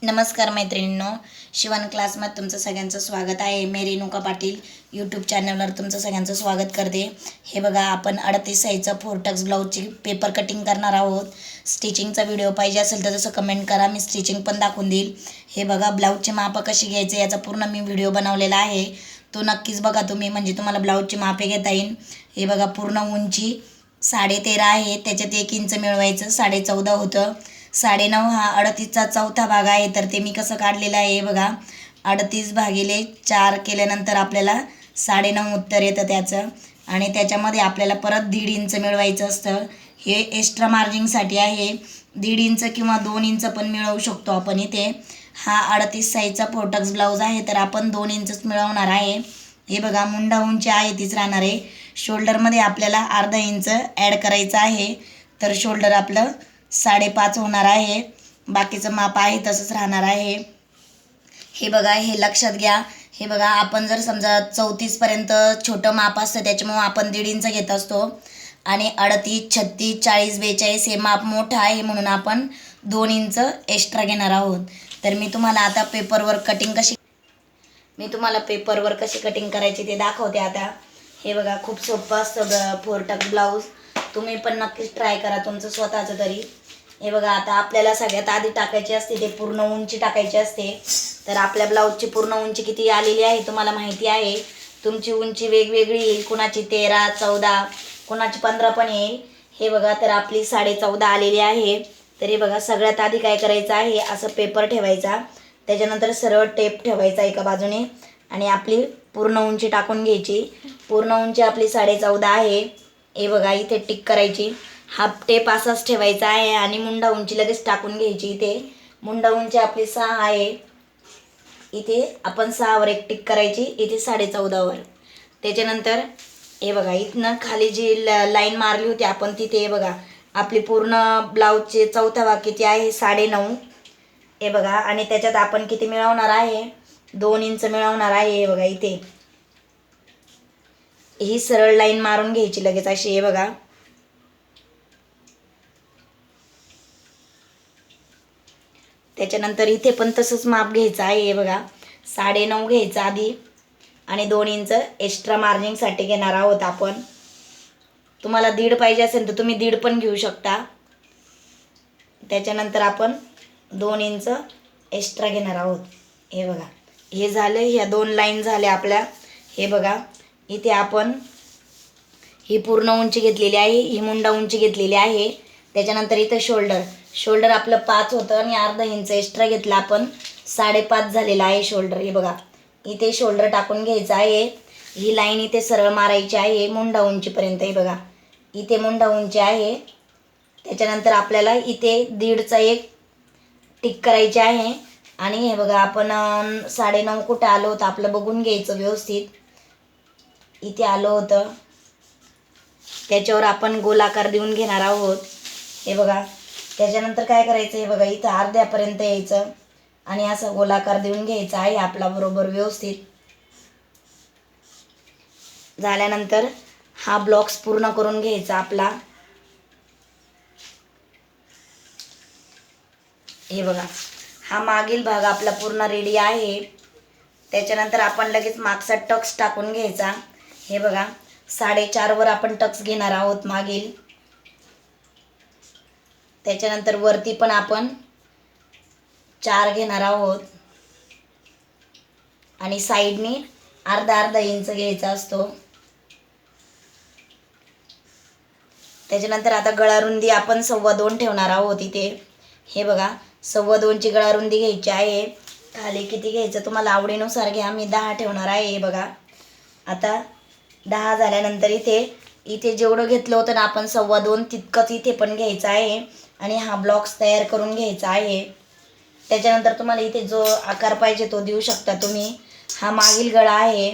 नमस्कार मैत्रिणींनो, शिवण क्लासमध्ये तुमचं सगळ्यांचं स्वागत आहे. मी रेणुका पाटील यूट्यूब चॅनलवर तुमचं सगळ्यांचं स्वागत करते. हे बघा, आपण 38 साईजचा 4 टक्स ब्लाऊजची पेपर कटिंग करणार आहोत. स्टिचिंगचा व्हिडिओ पाहिजे असेल तर तसं कमेंट करा, मी स्टिचिंग पण दाखवून देईल. हे बघा, ब्लाऊजची मापं कशी घ्यायचे याचा पूर्ण मी व्हिडिओ बनवलेला आहे, तो नक्कीच बघा तुम्ही, म्हणजे तुम्हाला ब्लाऊजची मापे घेता येईल. हे बघा, पूर्ण उंची 13.5 आहे, त्याच्यात 1 इंच मिळवायचं, 14.5 होतं. 9.5 हा 38चा चौथा भाग आहे, तर ते मी कसं काढलेलं आहे बघा. 38 भागिले 4 केल्यानंतर आपल्याला 9.5 उत्तर येतं त्याचं, आणि त्याच्यामध्ये आपल्याला परत 1.5 इंच मिळवायचं असतं. हे एक्स्ट्रा मार्जिंगसाठी आहे. 1.5 इंच किंवा 2 इंच पण मिळवू शकतो आपण इथे. हा 38 साईजचा 4 टक्स ब्लाऊज आहे, तर आपण 2 इंचच मिळवणार आहे. हे बघा, मुंडा उंची आहे तीच राहणार आहे. शोल्डरमध्ये आपल्याला अर्धा इंच ॲड करायचं आहे, तर शोल्डर आपलं 5.5 होणार आहे. बाकीचं माप आहे तसंच राहणार आहे. हे बघा, हे लक्षात घ्या. हे बघा, आपण जर समजा 34पर्यंत छोटं माप असतं, त्याच्यामुळं आपण 1.5 इंच घेत असतो, आणि 38, 36, 40, 42 हे माप मोठं आहे, म्हणून आपण 2 इंच एक्स्ट्रा घेणार आहोत. तर मी तुम्हाला आता पेपरवर कशी कटिंग करायची ते दाखवते आता. हे बघा, खूप सोपं असतं 4 टक्स ब्लाऊज. तुम्ही पण नक्कीच ट्राय करा तुमचं स्वतःचं तरी. हे बघा, आता आपल्याला सगळ्यात आधी टाकायची असते ते पूर्ण उंची टाकायची असते. तर आपल्या ब्लाऊजची पूर्ण उंची किती आलेली आहे तुम्हाला माहिती आहे. तुमची उंची वेगवेगळी येईल, कुणाची 13, 14, कुणाची 15 पण येईल. हे बघा, तर आपली 14.5 आलेली आहे. तर हे बघा, सगळ्यात आधी काय करायचं आहे, असं पेपर ठेवायचा, त्याच्यानंतर सरळ टेप ठेवायचा एका बाजूने, आणि आपली पूर्ण उंची टाकून घ्यायची. पूर्ण उंची आपली 14.5 आहे. हे बघा, इथे टिक करायची. हाफ टेप असाच ठेवायचा आहे, आणि मुंडा उंची लगेच टाकून घ्यायची. इथे मुंडा उंची आपली 6 आहे, इथे आपण 6वर एक टिक करायची, इथे 14.5वर. त्याच्यानंतर हे बघा, इथनं खाली जी लाईन मारली होती आपण तिथे, हे बघा, आपली पूर्ण ब्लाऊजचे चौथा भाग किती आहे, 9.5. हे बघा, आणि त्याच्यात आपण किती मिळवणार आहे, 2 इंच मिळवणार आहे. हे बघा, इथे ही सरळ लाईन मारून घ्यायची लगेच अशी. हे बघा, त्याच्यानंतर इथे पण तसंच माप घ्यायचं आहे. हे बघा, 9.5 घ्यायचं आधी, आणि 2 इंच एक्स्ट्रा मार्जिंगसाठी घेणार आहोत आपण. तुम्हाला 1.5 पाहिजे असेल तर तुम्ही 1.5 पण घेऊ शकता. त्याच्यानंतर आपण 2 इंच एक्स्ट्रा घेणार आहोत. हे बघा, हे झालं, ह्या 2 लाईन झाल्या आपल्या. हे बघा, इथे आपण ही पूर्ण उंची घेतलेली आहे, ही मुंडा उंची घेतलेली आहे. त्याच्यानंतर इथं शोल्डर आपलं 5 होतं, आणि अर्धा इंच एक्स्ट्रा घेतला आपण, 5.5 झालेला आहे शोल्डर. हे बघा, इथे शोल्डर टाकून घ्यायचं आहे. ही लाईन इथे सरळ मारायची आहे मुंडा उंचीपर्यंत. हे बघा, इथे मुंडा उंची आहे. त्याच्यानंतर आपल्याला इथे 1.5चा एक टिक करायची आहे. आणि हे बघा, आपण 9.5 कुठं आलं होतं आपलं बघून घ्यायचं व्यवस्थित. इथे आलं होतं, त्याच्यावर आपण गोलाकार देऊन घेणार आहोत. हे बघा, त्याच्यानंतर काय करायचं, हे बघा, इथं अर्ध्यापर्यंत यायचं, आणि असं गोलाकार देऊन घ्यायचा आहे आपला बरोबर व्यवस्थित. झाल्यानंतर हा ब्लॉक्स पूर्ण करून घ्यायचा आपला. हे बघा, हा मागील भाग आपला पूर्ण रेडी आहे. त्याच्यानंतर आपण लगेच मागचा टक्स टाकून घ्यायचा. हे बघा, 4.5वर आपण टक्स घेणार आहोत मागील. त्याच्यानंतर वरती पण आपण 4 घेणार आहोत, आणि साईडने अर्धा इंच घ्यायचा असतो. त्याच्यानंतर आता गळारुंदी आपण 2.25 ठेवणार आहोत इथे. हे बघा, 2.25ची गळारुंदी घ्यायची आहे. खाली किती घ्यायचं तुम्हाला आवडीनुसार घ्या, मी 10 ठेवणार आहे. हे बघा, आता 10 झाल्यानंतर इथे जेवढं घेतलं होतं ना आपण 2.25, तितकंच इथे पण घ्यायचं आहे, आणि हा ब्लॉक्स तयार करून घ्यायचा आहे. त्याच्यानंतर तुम्हाला इथे जो आकार पाहिजे तो देऊ शकता तुम्ही. हा मागील गळा आहे,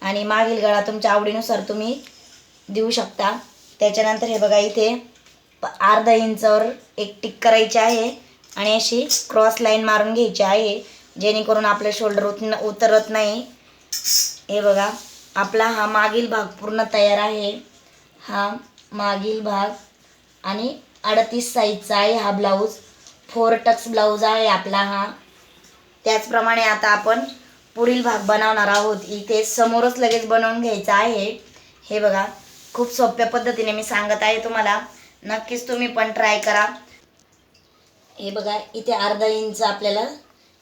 आणि मागील गळा तुमच्या आवडीनुसार तुम्ही देऊ शकता. त्याच्यानंतर हे बघा, इथे अर्धा इंचावर एक टिक करायची आहे, आणि अशी क्रॉस लाईन मारून घ्यायची आहे, जेणेकरून आपलं शोल्डर उतरत नाही. हे बघा, आपला हा मागील भाग पूर्ण तयार आहे. हा मागील भाग, आणि 38 साईजचा आहे हा ब्लाऊज. 4 टक्स ब्लाऊज आहे आपला हा. त्याचप्रमाणे आता आपण पुढील भाग बनवणार आहोत. इथे समोरच लगेच बनवून घ्यायचं आहे. हे बघा, खूप सोप्या पद्धतीने मी सांगत आहे तुम्हाला, नक्कीच तुम्ही पण ट्राय करा. हे बघा, इथे अर्धा इंच आपल्याला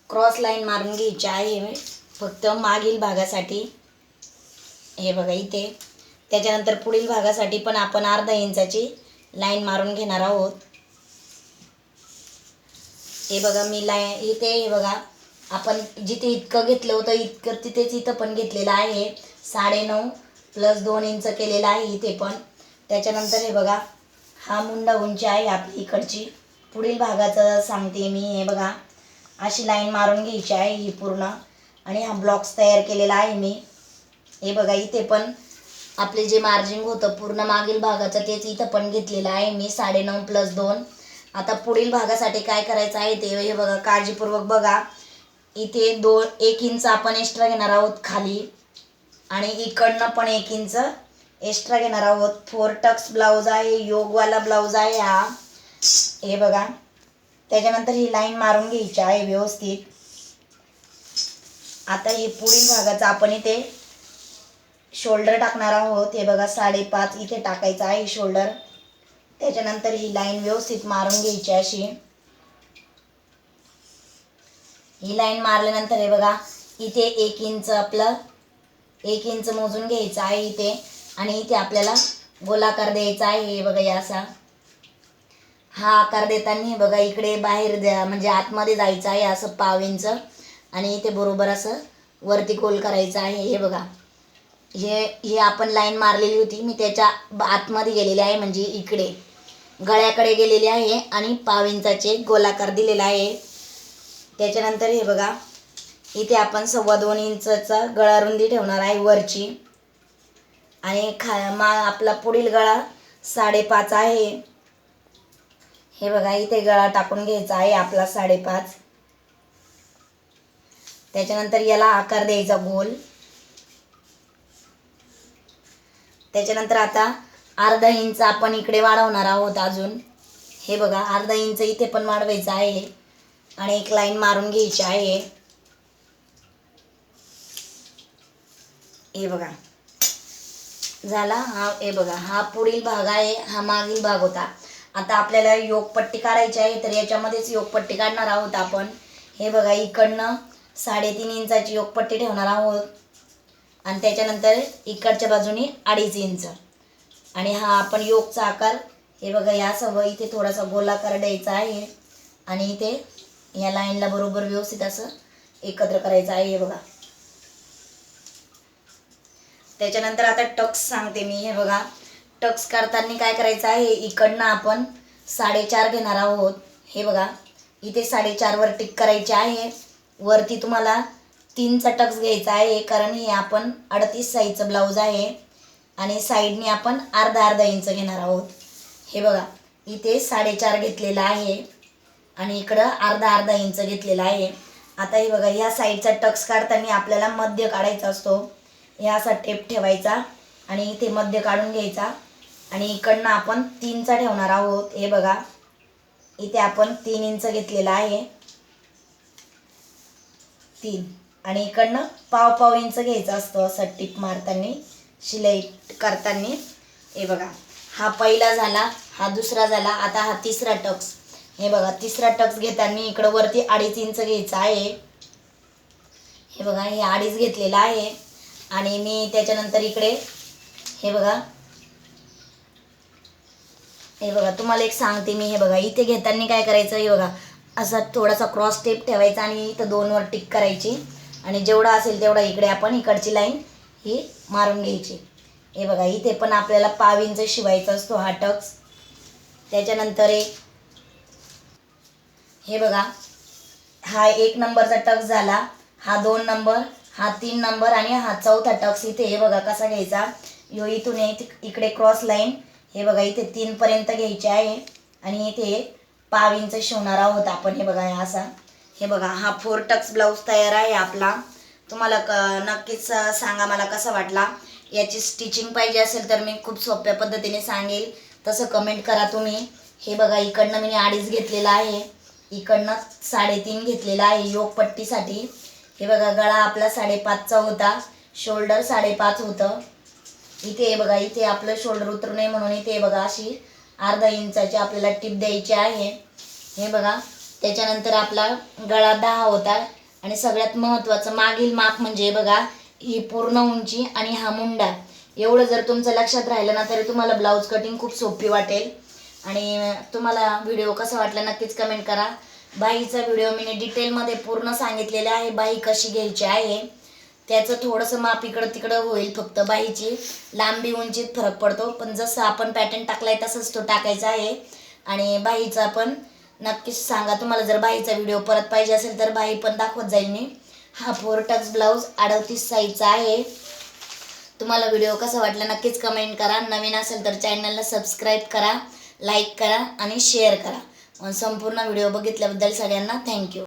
क्रॉस लाईन मारून घ्यायची आहे फक्त मागील भागासाठी. हे बघा इथे. त्याच्यानंतर पुढील भागासाठी पण आपण अर्धा इंचाची लाईन मारून घेणार आहोत. हे बघा मी इथे हे बघा, आपण जिथे इतकं घेतलं होतं इतकं तिथेच इथं पण घेतलेलं आहे. 9.5 + 2 इंच केलेलं आहे इथे पण. त्याच्यानंतर हे बघा, हा मुंडा उंची आहे आपली इकडची. पुढील भागाचं सांगते मी. हे बघा, अशी लाईन मारून घ्यायची आहे ही पूर्ण. आणि हा ब्लॉक्स तयार केलेला आहे मी. हे बघा, इथे पण आपले जे मार्जिंग होतं पूर्ण मागील भागाचं तेच इथं पण घेतलेलं आहे मी 9.5 + 2. आता पुढील भागासाठी काय करायचं आहे ते हे बघा, काळजीपूर्वक बघा. इथे 1 इंच आपण एक्स्ट्रा घेणार आहोत खाली आणि इकडनं पण 1 इंच एक्स्ट्रा घेणार आहोत. 4 टक्स ब्लाऊज आहे, योगवाला ब्लाऊज आहे हा. हे बघा, त्याच्यानंतर ही लाईन मारून घ्यायची आहे व्यवस्थित. आता हे पुढील भागाचं आपण इथे शोल्डर टाकणार आहोत. हे बघा, 5.5 इथे टाकायचं आहे शोल्डर. त्याच्यानंतर ही लाईन व्यवस्थित मारून घ्यायची अशी. ही लाईन मारल्यानंतर हे बघा, इथे 1 इंच आपलं 1 इंच मोजून घ्यायचं आहे इथे. आणि इथे आपल्याला गोलाकार द्यायचा आहे. हे बघा, या असा हा आकार देताना हे बघा, इकडे बाहेर म्हणजे आतमध्ये जायचं आहे असं 1/2 इंच. आणि इथे बरोबर असं वरती गोल करायचं आहे. हे बघा, हे आपण लाईन मारलेली होती मी त्याच्या आतमध्ये गेलेली आहे, म्हणजे इकडे गळ्याकडे गेलेली आहे आणि 1/2 इंचाचे गोलाकार दिलेला आहे. त्याच्यानंतर हे बघा, इथे आपण 2.25 इंचचा गळा रुंदी ठेवणार आहे वरची. आणि आपला पुढील गळा 5.5 आहे. हे बघा, इथे गळा टाकून घ्यायचा आहे आपला 5.5. त्याच्यानंतर याला आकार द्यायचा गोल. त्याच्यानंतर आता अर्धा इंच आपण इकडे वाढवणार आहोत अजून. हे बघा, अर्धा इंच इथे पण वाढवायचं आहे आणि एक लाईन मारून घ्यायची आहे. हे बघा, झाला हा. हे बघा, हा पुढील भाग आहे, हा मागील भाग होता. आता आपल्याला योगपट्टी काढायची आहे, तर याच्यामध्येच योगपट्टी काढणार आहोत आपण. हे बघा, इकडनं 3.5 इंचाची योगपट्टी ठेवणार आहोत आणि त्याच्यानंतर इकडच्या बाजूने 2.5 इंच. आणि हा आपण योगचा आकार हे बघा, या सवय इथे थोडासा गोलाकार द्यायचा आहे आणि इथे या लाईनला बरोबर व्यवस्थित असं एकत्र करायचं आहे. हे बघा, त्याच्यानंतर आता टक्स सांगते मी. हे बघा, टक्स काढताना काय करायचं आहे, इकडनं आपण 4.5 घेणार आहोत. हे बघा, इथे 4.5 वर टिक करायची आहे. वरती तुम्हाला 3चा टक्स घ्यायचा आहे, कारण हे आपण 38 साईजचं ब्लाऊज आहे आणि साईडने आपण अर्धा इंच घेणार आहोत. हे बघा, इथे 4.5 घेतलेला आहे आणि इकडं अर्धा इंच घेतलेला आहे. आता हे बघा, ह्या साईडचा टक्स काढताना आपल्याला मध्य काढायचा असतो. ह्या असा टेप ठेवायचा आणि इथे मध्य काढून घ्यायचा आणि इकडनं आपण 3चा ठेवणार आहोत. हे बघा, इथे आपण 3 इंच घेतलेला आहे, 3. आणि इकडनं 1/2 इंच घ्यायचा असतो असं टिप मारताना, शिलाई करताना. हे बघा, हा पहिला झाला, हा दुसरा झाला. आता हा 3रा टक्स. हे बघा, 3रा टक्स घेताना इकडं वरती 2.5 इंच घ्यायचा आहे. हे बघा, हे 2.5 घेतलेला आहे आणि मी त्याच्यानंतर इकडे हे बघा तुम्हाला एक सांगते मी. हे बघा, इथे घेताना काय करायचं, हे बघा असा थोडासा क्रॉस टेप ठेवायचा आणि इथं 2 वर टिक करायची आणि जेवढा असेल तेवढा इकडे आपण इकडची लाईन ही मारून घ्यायची. हे बघा, इथे पण आपल्याला 1/2 इंच शिवायचा असतो हा टक्स. त्याच्यानंतर हे बघा, हा 1 नंबरचा टक्स झाला, हा 2 नंबर, हा 3 नंबर आणि हा 4था टक्स. इथे हे बघा कसा घ्यायचा, इथून इकडे क्रॉस लाईन हे बघा इथे 3 पर्यंत घ्यायची आहे आणि इथे 1/2 इंच शिवणार आहोत आपण. हे बघा असा. हे बघा, हा 4 टक्स ब्लाऊज तयार आहे आपला. तुम्हाला नक्कीच सांगा मला कसा वाटला. याची स्टिचिंग पाहिजे असेल तर मी खूप सोप्या पद्धतीने सांगेल, तसं कमेंट करा तुम्ही. हे बघा, इकडनं मी 2.5 घेतलेला आहे इकडनं 3.5 घेतलेला आहे योगपट्टीसाठी. हे बघा गळा आपला 5.5चा होता, शोल्डर 5.5 होतं. इथे हे बघा इथे आपलं शोल्डर उतरू नये म्हणून इथे बघा अशी अर्धा इंचाची आपल्याला टिप द्यायची आहे. हे बघा त्याच्यानंतर आपला गळा 10 होता आणि सगळ्यात महत्त्वाचं मागील माप म्हणजे बघा ही पूर्ण उंची आणि हा मुंडा. एवढं जर तुमचं लक्षात राहिलं ना तरी तुम्हाला ब्लाऊज कटिंग खूप सोपी वाटेल. आणि तुम्हाला व्हिडिओ कसा वाटला नक्कीच कमेंट करा. बाहीचा व्हिडिओ मी डिटेलमध्ये पूर्ण सांगितलेला आहे, बाही कशी घ्यायची आहे. त्याचं थोडंसं माप इकडं तिकडं होईल, फक्त बाहीची लांबी उंचीत फरक पडतो, पण जसं आपण पॅटर्न टाकलाय तसंच तो टाकायचा आहे. आणि बाहीचा पण नक्कीच सांगा, तुम्हाला जर बाहीचा व्हिडिओ परत पाहिजे असेल तर बाही पण दाखवत जाईल मी. हा 4 टक्स ब्लाऊज 38 साईजचा आहे. तुम्हाला व्हिडिओ कसा वाटला नक्कीच कमेंट करा. नवीन असेल तर चॅनलला सबस्क्राईब करा, लाईक करा आणि शेअर करा. संपूर्ण व्हिडिओ बघितल्याबद्दल सगळ्यांना थँक्यू.